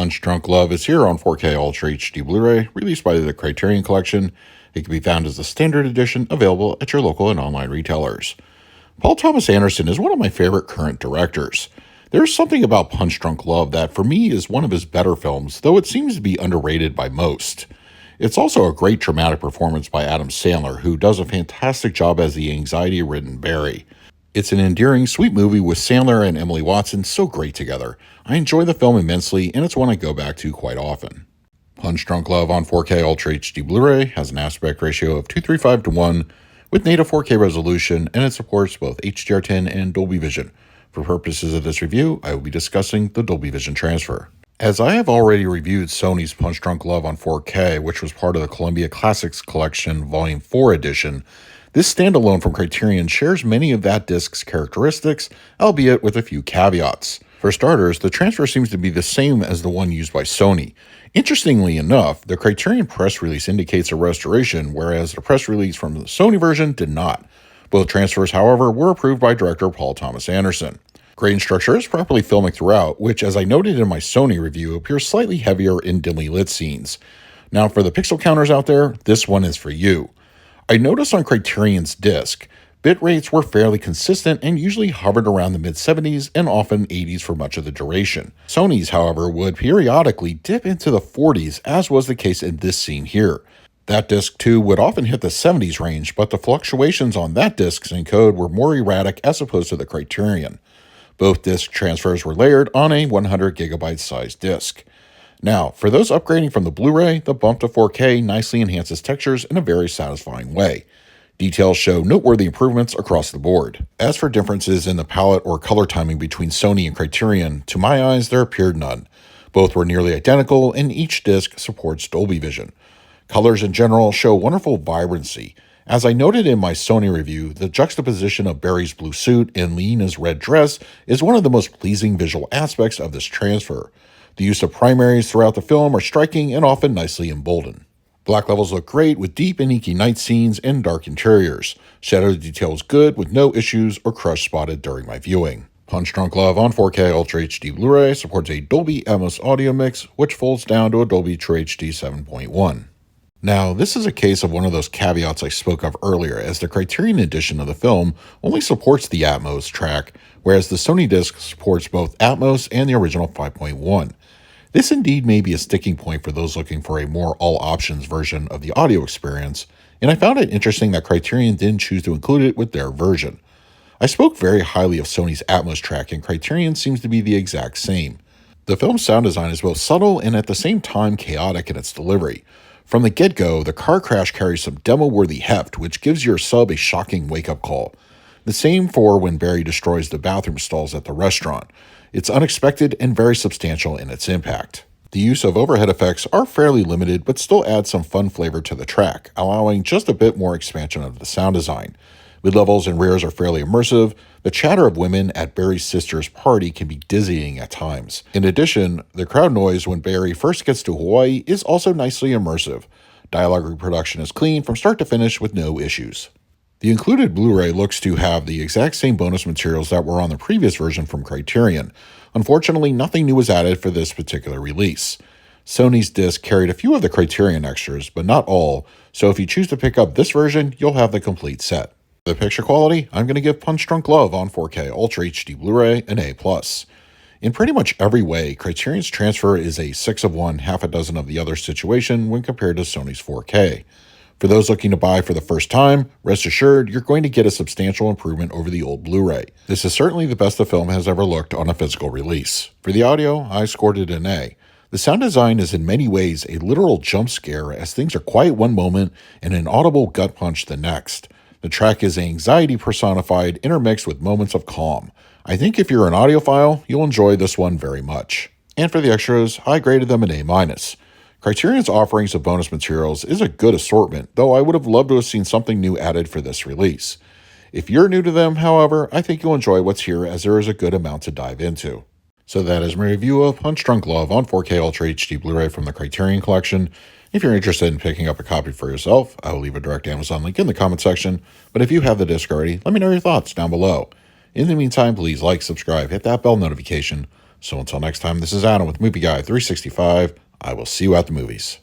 Punchdrunk Love is here on 4K Ultra HD Blu-ray, released by the Criterion Collection. It can be found as the standard edition, available at your local and online retailers. Paul Thomas Anderson is one of my favorite current directors. There's something about Punchdrunk Love that, for me, is one of his better films, though it seems to be underrated by most. It's also a great dramatic performance by Adam Sandler, who does a fantastic job as the anxiety-ridden Barry. It's an endearing, sweet movie with Sandler and Emily Watson so great together. I enjoy the film immensely, and it's one I go back to quite often. Punchdrunk Love on 4K Ultra HD Blu-ray has an aspect ratio of 235:1 with native 4K resolution, and it supports both HDR10 and Dolby Vision. For purposes of this review, I will be discussing the Dolby Vision transfer. As I have already reviewed Sony's Punchdrunk Love on 4K, which was part of the Columbia Classics Collection Volume 4 edition, this standalone from Criterion shares many of that disc's characteristics, albeit with a few caveats. For starters, the transfer seems to be the same as the one used by Sony. Interestingly enough, the Criterion press release indicates a restoration, whereas the press release from the Sony version did not. Both transfers, however, were approved by director Paul Thomas Anderson. Grain structure is properly filmic throughout, which, as I noted in my Sony review, appears slightly heavier in dimly lit scenes. Now, for the pixel counters out there, this one is for you. I noticed on Criterion's disc, bit rates were fairly consistent and usually hovered around the mid-70s and often 80s for much of the duration. Sony's, however, would periodically dip into the 40s, as was the case in this scene here. That disc, too, would often hit the 70s range, but the fluctuations on that disc's encode were more erratic as opposed to the Criterion. Both disc transfers were layered on a 100GB size disc. Now, for those upgrading from the Blu-ray, the bump to 4K nicely enhances textures in a very satisfying way. Details show noteworthy improvements across the board. As for differences in the palette or color timing between Sony and Criterion, to my eyes there appeared none. Both were nearly identical, and each disc supports Dolby Vision. Colors in general show wonderful vibrancy. As I noted in my Sony review, the juxtaposition of Barry's blue suit and Lena's red dress is one of the most pleasing visual aspects of this transfer. The use of primaries throughout the film are striking and often nicely emboldened. Black levels look great with deep and inky night scenes and dark interiors. Shadow detail is good with no issues or crush spotted during my viewing. Punchdrunk Love on 4K Ultra HD Blu-ray supports a Dolby Atmos audio mix, which folds down to a Dolby True HD 7.1. Now, this is a case of one of those caveats I spoke of earlier, as the Criterion edition of the film only supports the Atmos track, whereas the Sony disc supports both Atmos and the original 5.1. This indeed may be a sticking point for those looking for a more all-options version of the audio experience, and I found it interesting that Criterion didn't choose to include it with their version. I spoke very highly of Sony's Atmos track, and Criterion seems to be the exact same. The film's sound design is both subtle and at the same time chaotic in its delivery. From the get-go, the car crash carries some demo-worthy heft, which gives your sub a shocking wake-up call. The same for when Barry destroys the bathroom stalls at the restaurant. It's unexpected and very substantial in its impact. The use of overhead effects are fairly limited, but still add some fun flavor to the track, allowing just a bit more expansion of the sound design. Mid-levels and rears are fairly immersive. The chatter of women at Barry's sister's party can be dizzying at times. In addition, the crowd noise when Barry first gets to Hawaii is also nicely immersive. Dialogue reproduction is clean from start to finish with no issues. The included Blu-ray looks to have the exact same bonus materials that were on the previous version from Criterion. Unfortunately, nothing new was added for this particular release. Sony's disc carried a few of the Criterion extras, but not all, so if you choose to pick up this version, you'll have the complete set. For the picture quality, I'm going to give Punchdrunk Love on 4K Ultra HD Blu-ray an A+. In pretty much every way, Criterion's transfer is a 6 of one, half a dozen of the other situation when compared to Sony's 4K. For those looking to buy for the first time, rest assured you're going to get a substantial improvement over the old Blu-ray. This is certainly the best the film has ever looked on a physical release. For the audio, I scored it an A. The sound design is in many ways a literal jump scare, as things are quiet one moment and an audible gut punch the next. The track is anxiety personified, intermixed with moments of calm. I think if you're an audiophile, you'll enjoy this one very much. And for the extras, I graded them an A-. Criterion's offerings of bonus materials is a good assortment, though I would have loved to have seen something new added for this release. If you're new to them, however, I think you'll enjoy what's here, as there is a good amount to dive into. So that is my review of Punchdrunk Love on 4K Ultra HD Blu-ray from the Criterion Collection. If you're interested in picking up a copy for yourself, I will leave a direct Amazon link in the comment section, but if you have the disc already, let me know your thoughts down below. In the meantime, please like, subscribe, hit that bell notification, So until next time, this is Adam with Movie Guy 365. I will see you at the movies.